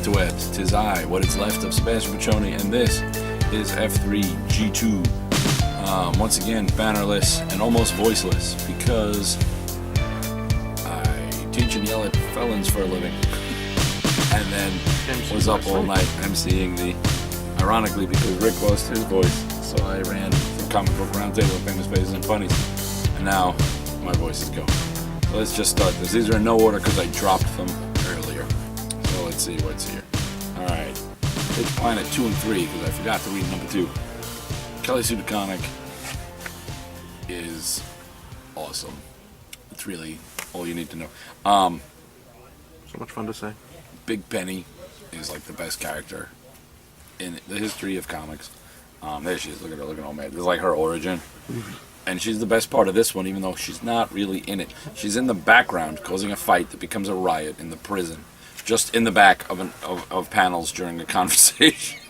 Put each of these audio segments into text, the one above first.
interwebs. 'Tis I, what is left of Sebastian Piccioni, and this is F3G2. Once again, bannerless and almost voiceless because I teach and yell at felons for a living. And then was up all night emceeing the, ironically, because Rick lost his voice, so I ran the comic book roundtable of famous faces and funnies, and now my voice is going. So let's just start this. These are in no order because I dropped them earlier. So let's see what's here. Alright. It's Planet 2 and 3 because I forgot to read number 2. Kelly Sue DeConnick is awesome. It's really all you need to know. So much fun to say. Big Penny is like the best character in the history of comics. There she is. Look at her looking all mad. This is like her origin. And she's the best part of this one, even though she's not really in it. She's in the background causing a fight that becomes a riot in the prison. Just in the back of panels during a conversation.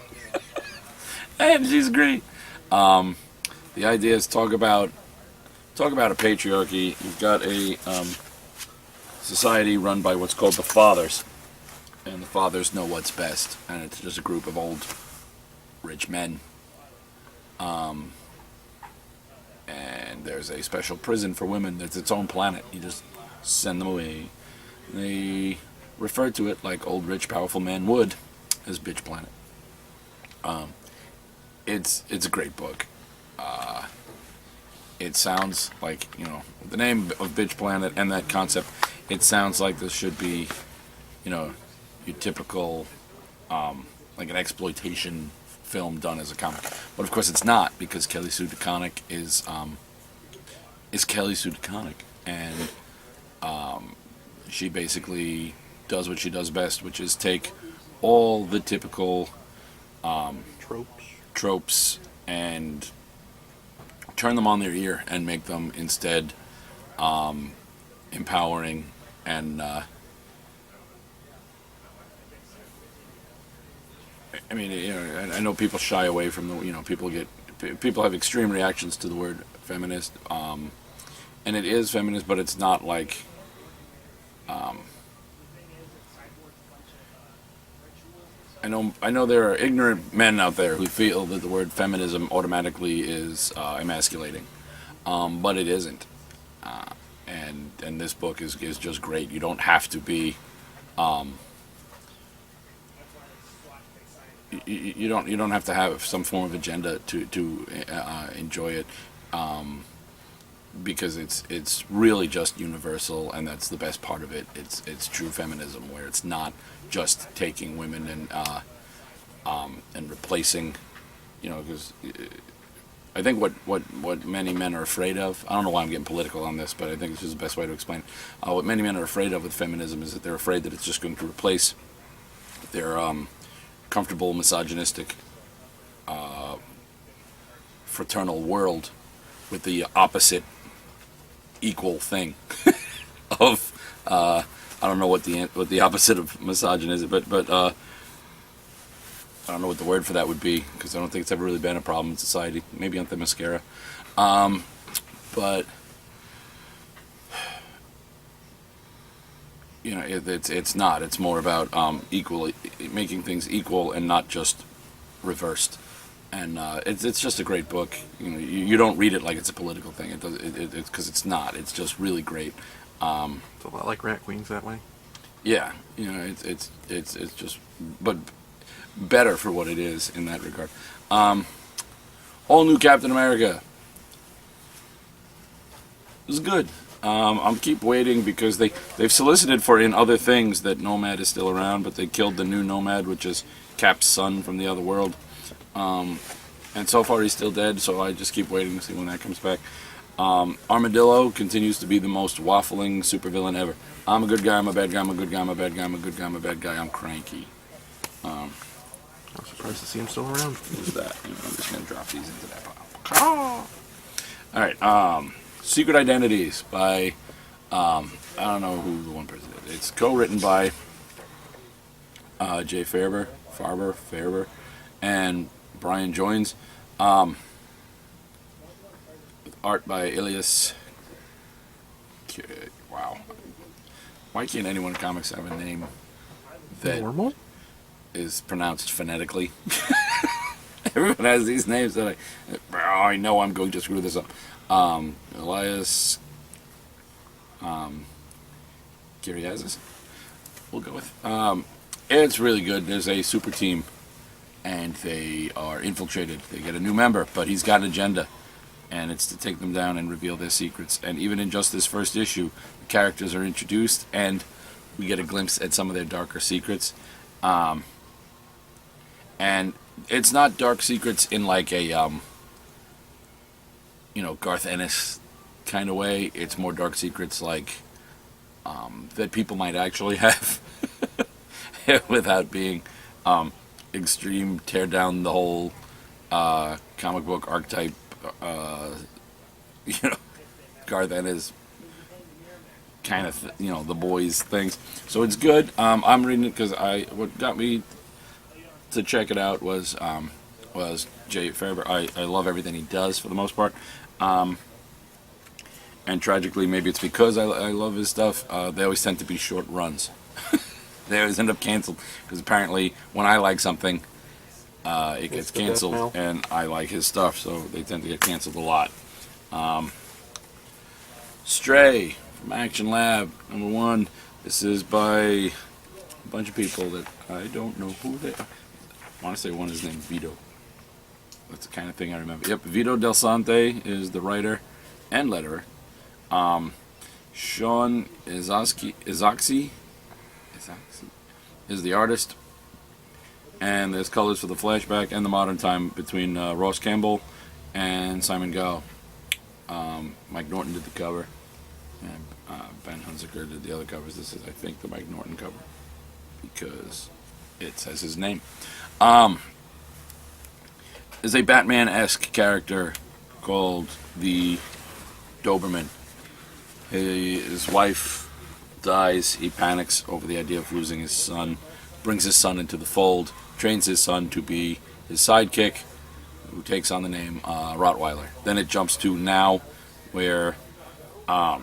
And she's great. The idea is talk about a patriarchy. You've got a society run by what's called the Fathers. And the Fathers know what's best. And it's just a group of old, rich men. And there's a special prison for women that's its own planet. You just send them away. They refer to it like old, rich, powerful men would as Bitch Planet. It's a great book. It sounds like, the name of Bitch Planet and that concept, it sounds like this should be, your typical, like an exploitation film done as a comic. But of course it's not, because Kelly Sue DeConnick is Kelly Sue DeConnick. And she basically does what she does best, which is take all the typical tropes and turn them on their ear and make them instead empowering and I mean, I know people shy away from the, people have extreme reactions to the word feminist, and it is feminist, but it's not like, I know there are ignorant men out there who feel that the word feminism automatically is emasculating, but it isn't, and this book is just great. You don't have to be, you don't have to have some form of agenda to enjoy it, because it's really just universal, and that's the best part of it. It's true feminism, where it's not just taking women and replacing, because I think what many men are afraid of. I don't know why I'm getting political on this, but I think this is the best way to explain. What many men are afraid of with feminism is that they're afraid that it's just going to replace their comfortable, misogynistic, fraternal world with the opposite, equal thing of I don't know what the opposite of misogyny is, but I don't know what the word for that would be, because I don't think it's ever really been a problem in society. Maybe anti-mascara, but it's not. It's more about equally making things equal and not just reversed. And it's just a great book. You don't read it like it's a political thing. It's because it's not. It's just really great. It's a lot like Rat Queens that way. Yeah, it's just, but better for what it is in that regard. All new Captain America. It was good. I'll keep waiting because they've solicited for in other things that Nomad is still around, but they killed the new Nomad, which is Cap's son from the other world. And so far he's still dead, so I just keep waiting to see when that comes back. Armadillo continues to be the most waffling supervillain ever. I'm a good guy, I'm a bad guy, I'm a good guy, I'm a bad guy, I'm a good guy, I'm a bad guy, I'm cranky. I'm surprised to see him still around. Who's that? I'm just going to drop these into that pile. Alright, Secret Identities by, I don't know who the one person is. It's co-written by Jay Farber, and Brian Joins. Art by Ilias. Wow. Why can't anyone in comics have a name that... Normal? is pronounced phonetically. Everyone has these names that I know I'm going to screw this up. Elias Kiriazis, we'll go with. It's really good. There's a super team, and they are infiltrated. They get a new member, but he's got an agenda, and it's to take them down and reveal their secrets. And even in just this first issue, the characters are introduced, and we get a glimpse at some of their darker secrets. And it's not dark secrets in like a, Garth Ennis kind of way. It's more dark secrets like that people might actually have without being extreme, tear down the whole comic book archetype, Garth Ennis kind of, the boys things. So it's good. I'm reading it because what got me to check it out was Jay Faerber. I love everything he does for the most part. And tragically, maybe it's because I love his stuff, they always tend to be short runs. They always end up canceled because apparently when I like something, it gets canceled, and I like his stuff, so they tend to get canceled a lot. Stray from Action Lab, #1. This is by a bunch of people that I don't know who they are. I want to say one is named Vito. That's the kind of thing I remember. Yep, Vito Del Sante is the writer and letterer. Sean Izaxi is the artist. And there's colors for the flashback and the modern time between Ross Campbell and Simon Gao. Mike Norton did the cover, and Ben Hunziker did the other covers. This is, I think, the Mike Norton cover because it says his name. Is a Batman-esque character called the Doberman. His wife dies. He panics over the idea of losing his son, brings his son into the fold, trains his son to be his sidekick, who takes on the name Rottweiler. Then it jumps to now, where the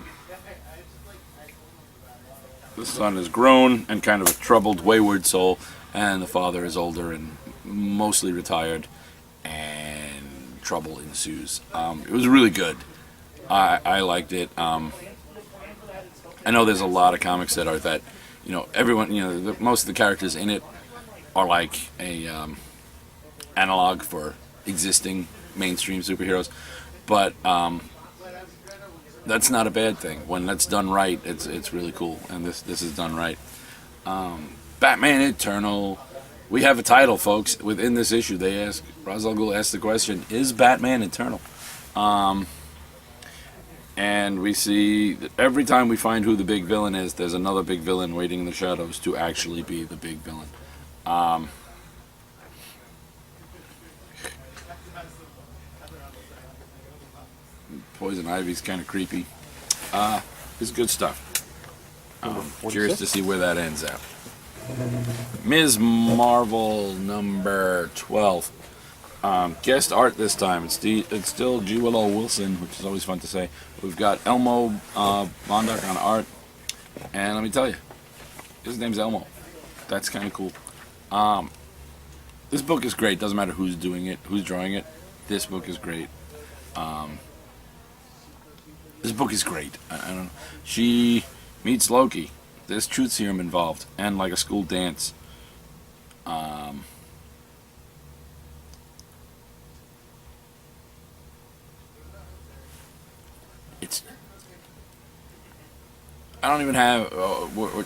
son is grown and kind of a troubled, wayward soul, and the father is older and mostly retired, and trouble ensues. It was really good. I liked it. I know there's a lot of comics that are that, everyone, most of the characters in it are like a analog for existing mainstream superheroes, but that's not a bad thing. When that's done right, it's really cool, and this is done right. Batman Eternal. We have a title, folks. Within this issue, Ra's al Ghul asked the question, is Batman Eternal? And we see that every time we find who the big villain is, there's another big villain waiting in the shadows to actually be the big villain. Poison Ivy's kind of creepy. It's good stuff. Curious to see where that ends up. Ms. Marvel #12. Guest art this time. It's still G. Willow Wilson, which is always fun to say. We've got Elmo Bondoc on art, and let me tell you, his name's Elmo. That's kind of cool. This book is great. Doesn't matter who's doing it, who's drawing it. This book is great. This book is great. I don't know. She meets Loki. There's truth serum involved, and like a school dance. I don't even have.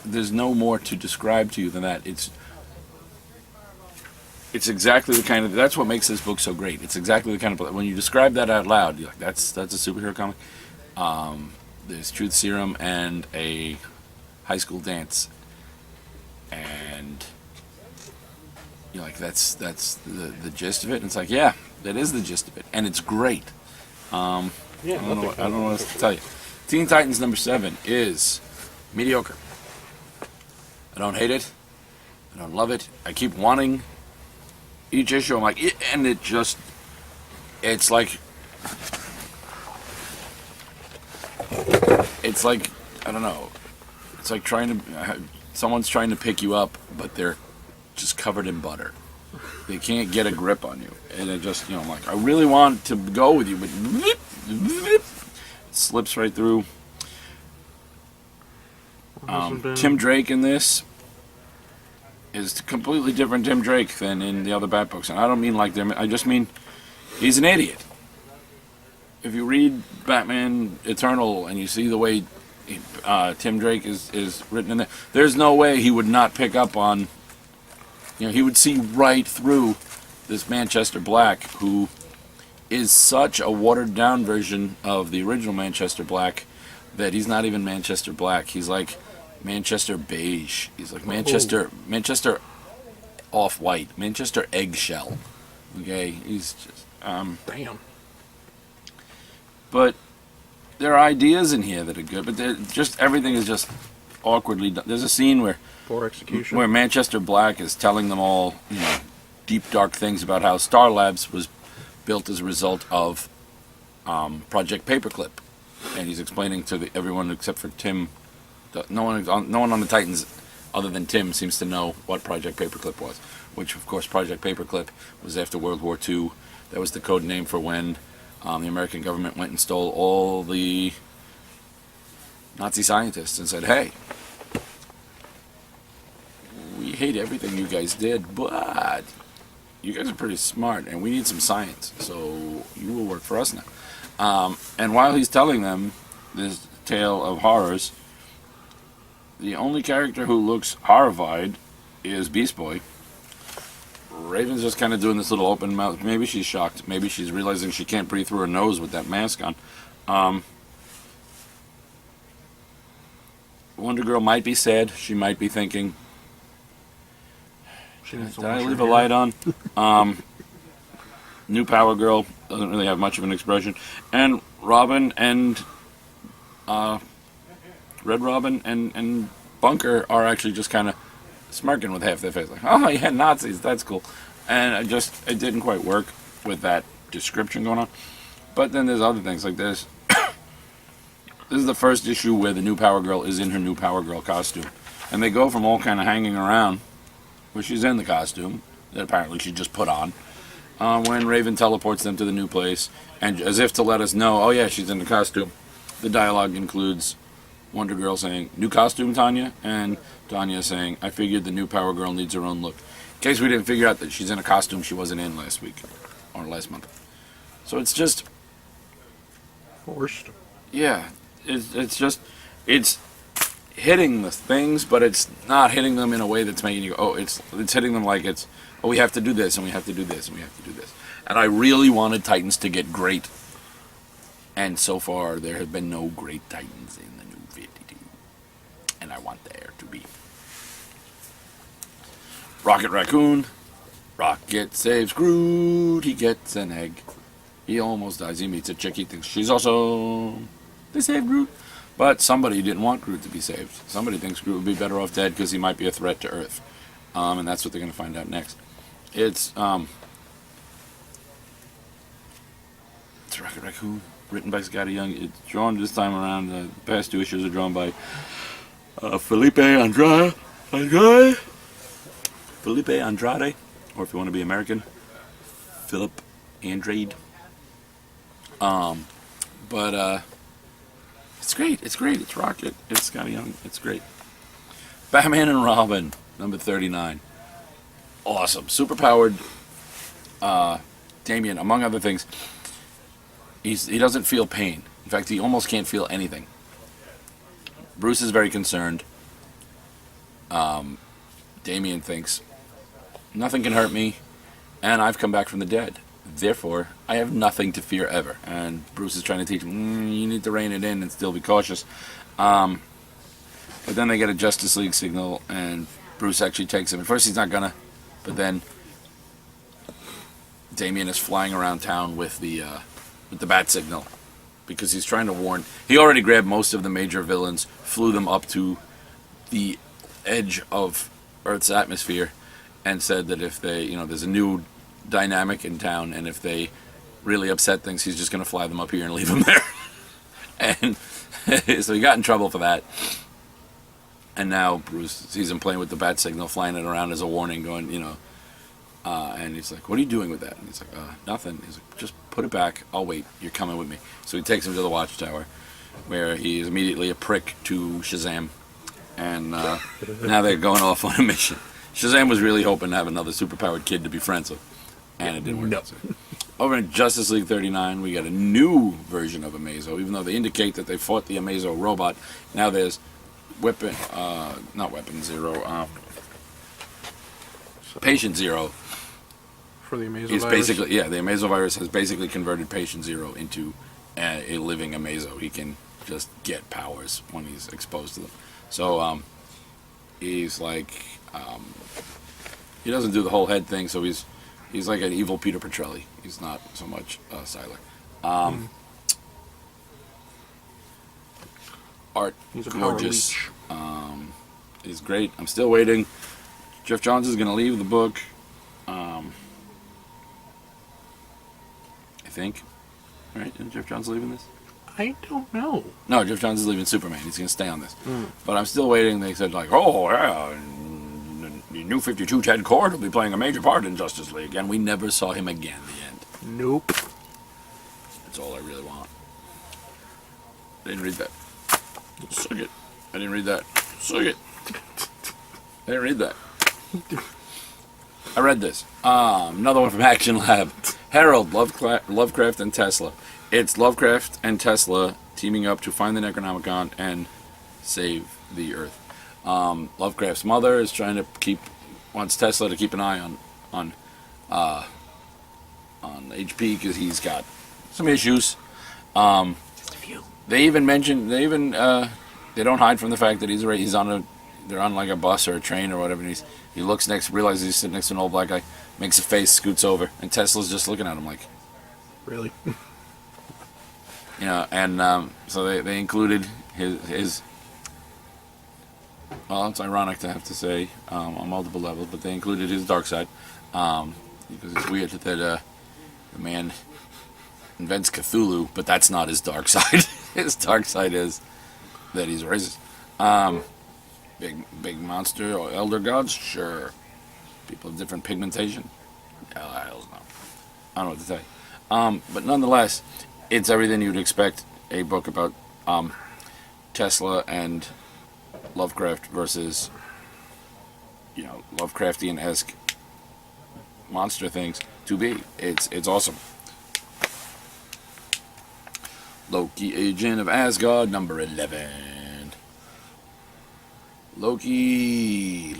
There's no more to describe to you than that. It's exactly the kind of. That's what makes this book so great. It's exactly the kind of. When you describe that out loud, you're like, that's a superhero comic. There's truth serum and a high school dance, and you're like, that's the gist of it. And it's like, yeah, that is the gist of it, and it's great. I don't know what else to tell you. Teen Titans #7 is mediocre. I don't hate it. I don't love it. I keep wanting each issue. I'm like, and it's like, I don't know. It's like someone's trying to pick you up, but they're just covered in butter. They can't get a grip on you, and it just, I'm like, I really want to go with you, but it slips right through. Tim Drake in this is a completely different Tim Drake than in the other Bat books, and I don't mean like them. I just mean he's an idiot. If you read Batman Eternal and you see the way Tim Drake is written in there, there's no way he would not pick up on. He would see right through this Manchester Black, who is such a watered-down version of the original Manchester Black that he's not even Manchester Black. He's like Manchester Beige. He's like Manchester Off-White, Manchester Eggshell. Okay, he's just Damn. But there are ideas in here that are good, but just everything is just awkwardly done. There's a scene where Poor execution. where Manchester Black is telling them all, deep, dark things about how Star Labs was built as a result of Project Paperclip, and he's explaining to everyone except for Tim. No one on the Titans, other than Tim, seems to know what Project Paperclip was. Which, of course, Project Paperclip was after World War II. That was the code name for when the American government went and stole all the Nazi scientists and said, "Hey, we hate everything you guys did, but you guys are pretty smart, and we need some science, so you will work for us now." And while he's telling them this tale of horrors, the only character who looks horrified is Beast Boy. Raven's just kind of doing this little open mouth. Maybe she's shocked. Maybe she's realizing she can't breathe through her nose with that mask on. Wonder Girl might be sad. She might be thinking, did I leave a light on? New Power Girl doesn't really have much of an expression. And Robin and Red Robin and Bunker are actually just kind of smirking with half their face. Like, oh, yeah, Nazis, that's cool. And it didn't quite work with that description going on. But then there's other things like this. This is the first issue where the New Power Girl is in her New Power Girl costume. And they go from all kind of hanging around, where she's in the costume, that apparently she just put on, when Raven teleports them to the new place, and as if to let us know, oh yeah, she's in the costume. The dialogue includes Wonder Girl saying, "New costume, Tanya?" and Tanya saying, "I figured the New Power Girl needs her own look." In case we didn't figure out that she's in a costume she wasn't in last week, or last month. So it's just... Forced. Yeah, it's hitting the things, but it's not hitting them in a way that's making you go, oh, it's hitting them like it's, oh, we have to do this, and we have to do this, and we have to do this. And I really wanted Titans to get great. And so far, there have been no great Titans in the new 52. And I want there to be. Rocket Raccoon. Rocket saves Groot. He gets an egg. He almost dies. He meets a chick. He thinks she's also... They saved Groot. But somebody didn't want Groot to be saved. Somebody thinks Groot would be better off dead because he might be a threat to Earth. And that's what they're going to find out next. It's Rocket Raccoon, written by Scotty Young. It's drawn this time around. The past two issues are drawn by Felipe Andrade. Felipe Andrade, or if you want to be American, Philip Andrade. But it's great. It's great. It's Rocket. It's Scotty Young. It's great. Batman and Robin, number 39. Awesome. Superpowered Damian, among other things. He doesn't feel pain. In fact, he almost can't feel anything. Bruce is very concerned. Damian thinks, nothing can hurt me, and I've come back from the dead. Therefore, I have nothing to fear ever. And Bruce is trying to teach him, you need to rein it in and still be cautious. But then they get a Justice League signal, and Bruce actually takes him. At first, he's not gonna, but then Damian is flying around town with the bat signal because he's trying to warn. He already grabbed most of the major villains, flew them up to the edge of Earth's atmosphere, and said that if they, there's a new dynamic in town, and if they really upset things, he's just going to fly them up here and leave them there. And so he got in trouble for that. And now Bruce sees him playing with the bat signal, flying it around as a warning, going, and he's like, "What are you doing with that?" And he's like, "Nothing." He's like, "Just put it back. I'll wait. You're coming with me." So he takes him to the watchtower, where he is immediately a prick to Shazam, and now they're going off on a mission. Shazam was really hoping to have another superpowered kid to be friends with, and it didn't work out. No. Over in Justice League 39, we got a new version of Amazo. Even though they indicate that they fought the Amazo robot, now there's not Weapon Zero, Patient Zero. For the Amazo He's virus? basically, the Amazo virus has basically converted Patient Zero into a living Amazo. He can just get powers when he's exposed to them. So he's like, he doesn't do the whole head thing, so he's like an evil Peter Petrelli. He's not so much Siler. Art, he's a gorgeous. He's great. I'm still waiting. Jeff Johns is going to leave the book. I think. Right? Isn't Jeff Johns leaving this? I don't know. No, Jeff Johns is leaving Superman. He's going to stay on this. But I'm still waiting. They said, like, oh, yeah, the new 52 Ted Kord will be playing a major part in Justice League. And we never saw him again in the end. Nope. That's all I really want. I didn't read that. Suck it. I didn't read that. Suck it. I didn't read that. I read this. Another one from Action Lab. Harold, Lovecraft, and Tesla. It's Lovecraft and Tesla teaming up to find the Necronomicon and save the Earth. Lovecraft's mother is trying to wants Tesla to keep an eye on HP because he's got some issues. Just a few. They even they don't hide from the fact that they're on like a bus or a train or whatever, and he looks realizes he's sitting next to an old black guy, makes a face, scoots over, and Tesla's just looking at him like, really? And so they included his well, it's ironic to have to say on multiple levels, but they included his dark side because it's weird that the man invents Cthulhu, but that's not his dark side. His dark side is that he's racist. Big monster or elder gods? Sure. People of different pigmentation? Hell no. I don't know what to tell you. But nonetheless, it's everything you'd expect a book about Tesla and Lovecraft versus, Lovecraftian-esque monster things to be. It's awesome. Loki, Agent of Asgard, number 11. Loki.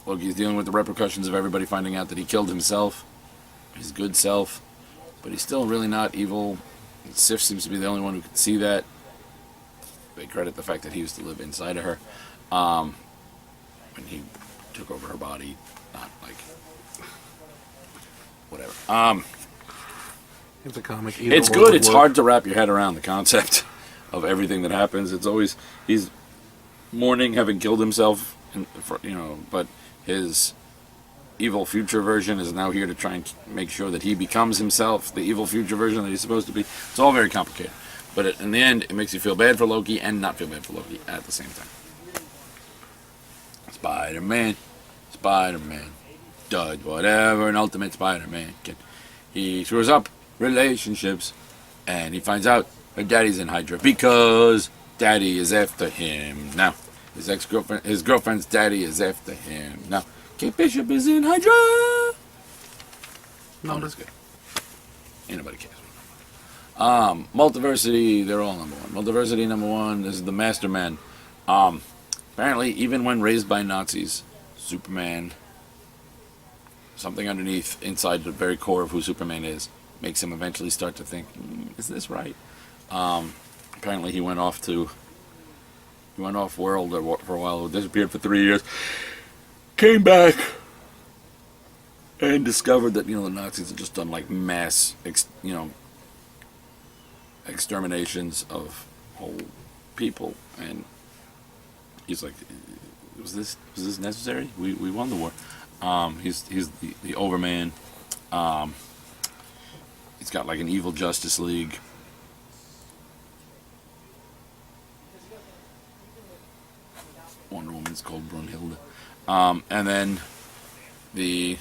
Loki's dealing with the repercussions of everybody finding out that he killed himself, his good self, but he's still really not evil. Sif seems to be the only one who can see that. They credit the fact that he used to live inside of her. When he took over her body, not like whatever. It's a comic. It's good. It's hard to wrap your head around the concept of everything that happens. It's always he's mourning having killed himself, but his evil future version is now here to try and make sure that he becomes himself, the evil future version that he's supposed to be. It's all very complicated. But in the end, it makes you feel bad for Loki and not feel bad for Loki at the same time. Spider-Man. Does whatever an Ultimate Spider-Man can. He screws up relationships, and he finds out her daddy's in Hydra because daddy is after him. Now, his girlfriend's daddy is after him. Now, Kate Bishop is in Hydra. No, that's good. Ain't nobody cares. Multiversity, they're all number one. Multiversity number one, this is the Masterman. Apparently, even when raised by Nazis, Superman, something underneath, inside the very core of who Superman is, makes him eventually start to think, is this right? Apparently he went off world for a while, disappeared for 3 years, came back, and discovered that, the Nazis had just done like mass, exterminations of whole people, and he's like, was this necessary? We won the war. He's the Overman. He's got like an evil Justice League. Wonder Woman's called Brunhilde. And then the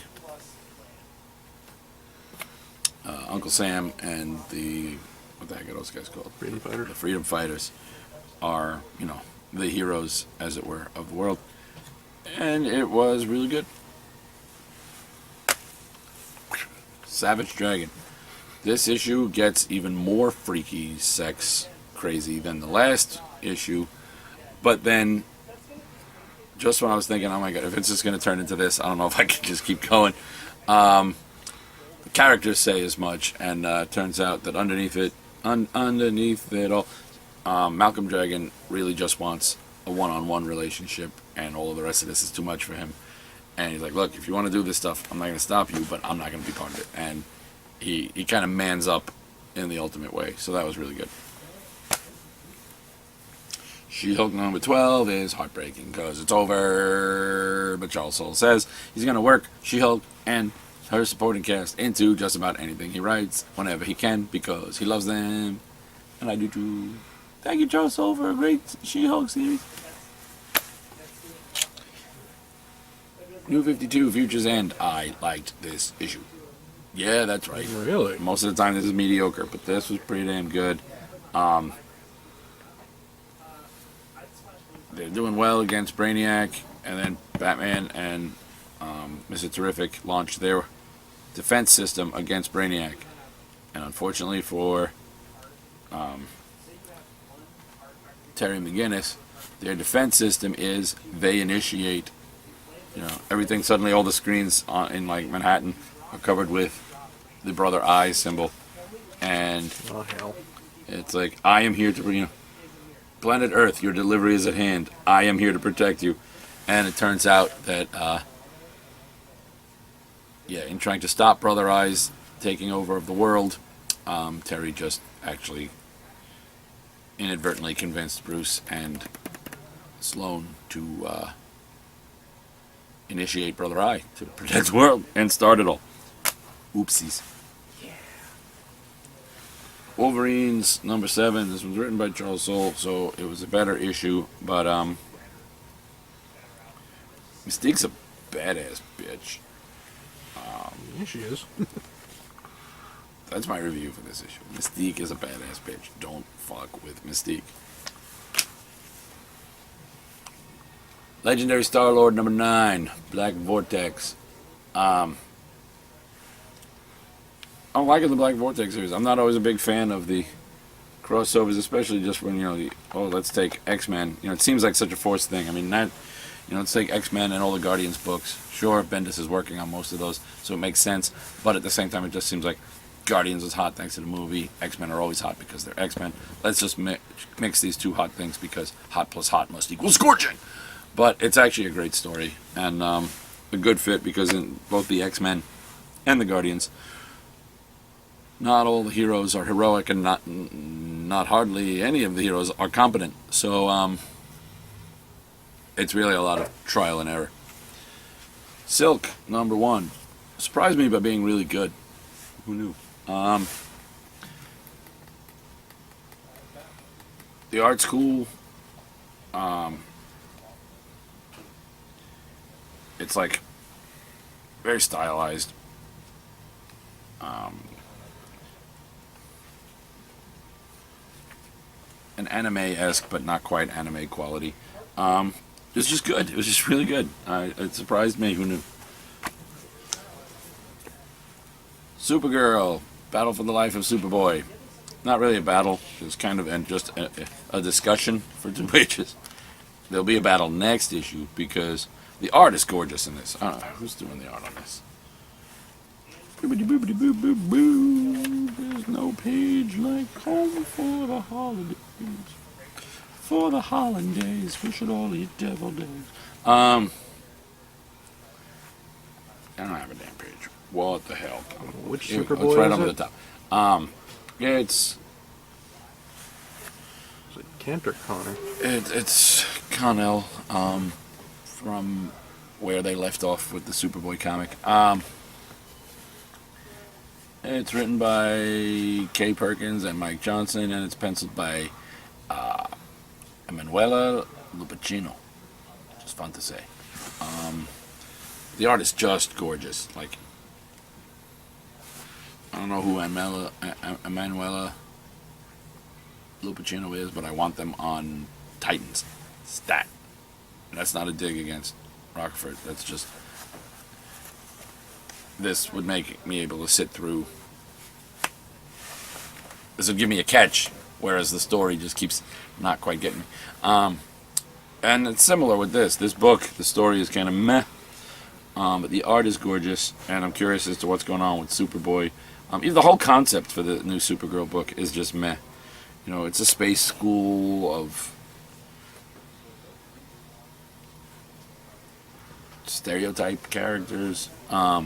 Uncle Sam and the, what the heck are those guys called? Freedom Fighter. The Freedom Fighters are, the heroes, as it were, of the world. And it was really good. Savage Dragon. This issue gets even more freaky, sex crazy than the last issue. But then, just when I was thinking, oh my god, if it's just going to turn into this, I don't know if I can just keep going. The characters say as much, and turns out that underneath it all, Malcolm Dragon really just wants a one-on-one relationship, and all of the rest of this is too much for him. And he's like, look, if you want to do this stuff, I'm not going to stop you, but I'm not going to be part of it. And he kind of mans up in the ultimate way, so that was really good. She-Hulk number 12 is heartbreaking because it's over, but Charles Soule says he's going to work She-Hulk and her supporting cast into just about anything he writes whenever he can because he loves them, and I do too. Thank you, Charles Soule, for a great She-Hulk series. New 52, Future's End. I liked this issue. Yeah, that's right. Really? Most of the time this is mediocre, but this was pretty damn good. They're doing well against Brainiac, and then Batman and Mr. Terrific launched their defense system against Brainiac. And unfortunately for Terry McGinnis, their defense system is they initiate. Everything suddenly, all the screens in like Manhattan are covered with the Brother Eye symbol, and Oh hell. it's like, I am here to, planet Earth, your delivery is at hand. I am here to protect you. And it turns out that, in trying to stop Brother Eye's taking over of the world, Terry just actually inadvertently convinced Bruce and Sloane to initiate Brother Eye to protect the world and start it all. Oopsies. Yeah. Wolverines number 7. This was written by Charles Soule, so it was a better issue. But Mystique's a badass bitch. Yeah, she is. That's my review for this issue. Mystique is a badass bitch. Don't fuck with Mystique. Legendary Star-Lord number 9, Black Vortex. I'm liking the Black Vortex series. I'm not always a big fan of the crossovers, especially just when, let's take X-Men. It seems like such a forced thing. I mean, let's take X-Men and all the Guardians books. Sure, Bendis is working on most of those, so it makes sense. But at the same time, it just seems like Guardians is hot thanks to the movie. X-Men are always hot because they're X-Men. Let's just mix these two hot things because hot plus hot must equal scorching. But it's actually a great story, and a good fit because in both the X-Men and the Guardians, not all the heroes are heroic, and not hardly any of the heroes are competent. So it's really a lot of trial and error. Silk number 1 surprised me by being really good. Who knew? The art's cool. It's like very stylized. An anime-esque, but not quite anime quality. It was just good. It was just really good. It surprised me. Who knew? Supergirl, Battle for the Life of Superboy. Not really a battle. It was kind of just a discussion for 2 pages. There'll be a battle next issue because the art is gorgeous in this. I don't know who's doing the art on this. There's no page like home for the holidays. For the holidays, we should all eat deviled eggs. I don't have a damn page. What the hell? Which It's Superboy right is over it? the top. It's Is it Kent or Connor? it's Connell from where they left off with the Superboy comic. It's written by Kay Perkins and Mike Johnson, and it's penciled by Emanuela Lupacino. It's fun to say. The art is just gorgeous. Like, I don't know who Emanuela Lupacino is, but I want them on Titans. Stat. That's not a dig against Rockford. That's just, this would make me able to sit through. This would give me a catch, whereas the story just keeps not quite getting me. And it's similar with this. This book, the story is kind of meh, but the art is gorgeous, and I'm curious as to what's going on with Superboy. Even the whole concept for the new Supergirl book is just meh. You know, it's a space school of stereotype characters. For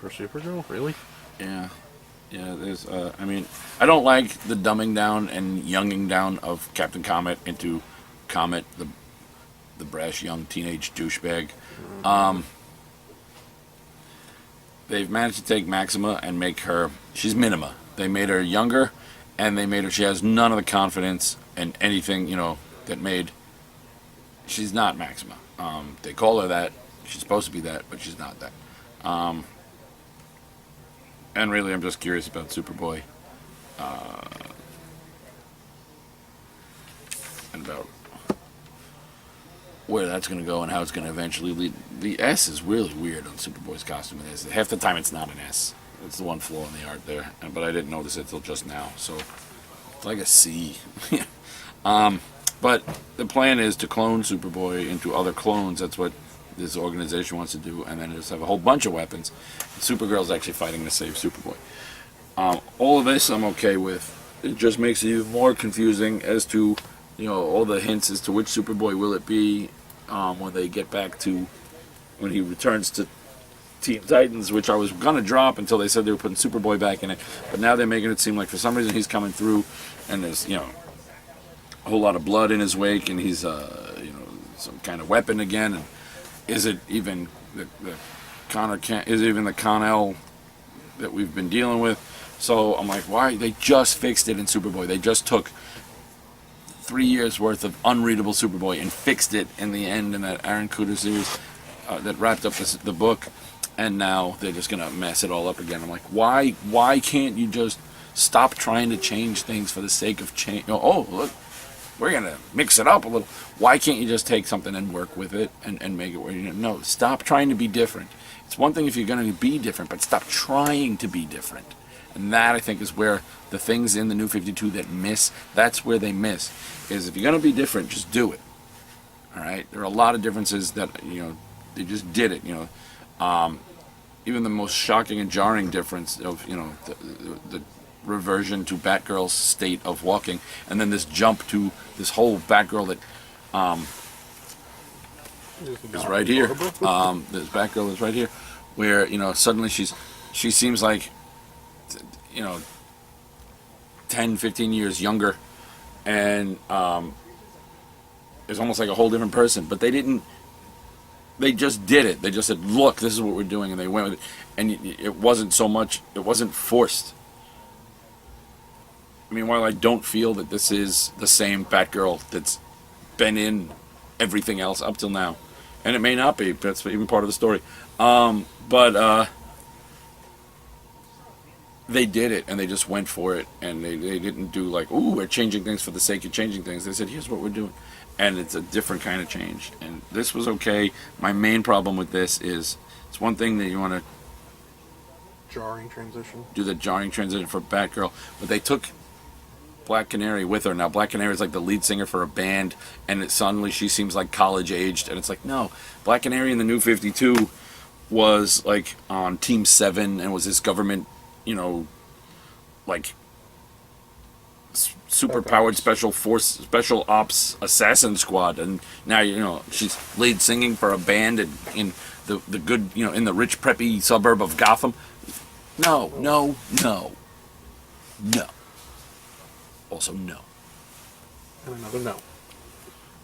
Supergirl? Really? Yeah. Yeah, there's, I mean, I don't like the dumbing down and younging down of Captain Comet into Comet, the brash young teenage douchebag. They've managed to take Maxima and make her, she's Minima. They made her younger, and they made her, she has none of the confidence and anything, you know, that made, she's not Maxima. They call her that, she's supposed to be that, but she's not that. And really, I'm just curious about Superboy. And about where that's going to go and how it's going to eventually lead. The S is really weird on Superboy's costume. It is. Half the time it's not an S. It's the one flaw in the art there. But I didn't notice it till just now. So it's like a C. But the plan is to clone Superboy into other clones. That's what this organization wants to do, and then just have a whole bunch of weapons. Supergirl's actually fighting to save Superboy. All of this I'm okay with. It just makes it even more confusing as to, you know, all the hints as to which Superboy will it be when they get back to, when he returns to Teen Titans, which I was gonna drop until they said they were putting Superboy back in it. But now they're making it seem like for some reason he's coming through, and there's, you know, a whole lot of blood in his wake, and he's you know, some kind of weapon again. And is it even the is it even the Con-El that we've been dealing with? So I'm like, why? They just fixed it in Superboy. They just took 3 years worth of unreadable Superboy and fixed it in the end in that Aaron Kuder series that wrapped up the book, and now they're just gonna mess it all up again. I'm like, why can't you just stop trying to change things for the sake of change? Oh, look, we're gonna mix it up a little. Why can't you just take something and work with it and make it where you know? No, stop trying to be different. It's one thing if you're gonna be different, but stop trying to be different. And that, I think, is where the things in the New 52 that miss, that's where they miss. Is if you're going to be different, just do it. All right? There are a lot of differences that, you know, they just did it, you know. Even the most shocking and jarring difference of, you know, the reversion to Batgirl's state of walking, and then this jump to this whole Batgirl that is right here. This Batgirl is right here, where, you know, suddenly she seems like, you know, 10, 15 years younger, and it's almost like a whole different person. But they just did it. They just said, look, this is what we're doing, and they went with it. And it wasn't so much, it wasn't forced. I mean, while I don't feel that this is the same Batgirl that's been in everything else up till now, and it may not be, that's even part of the story, but they did it, and they just went for it, and they didn't do like, ooh, we're changing things for the sake of changing things. They said, here's what we're doing, and it's a different kind of change, and this was okay. My main problem with this is, it's one thing that you want to Jarring transition. do the jarring transition for Batgirl, but they took Black Canary with her. Now Black Canary is like the lead singer for a band, and suddenly she seems like college aged, and it's like, no, Black Canary in the New 52 was like on Team 7 and was this government, you know, like super powered special ops assassin squad, and now, you know, she's lead singing for a band in the good, you know, in the rich preppy suburb of Gotham. No. Also no. And another no.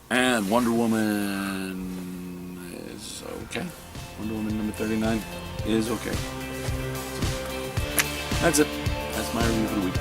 And Wonder Woman is okay. Wonder Woman number 39 is okay. That's it. That's my review for the week.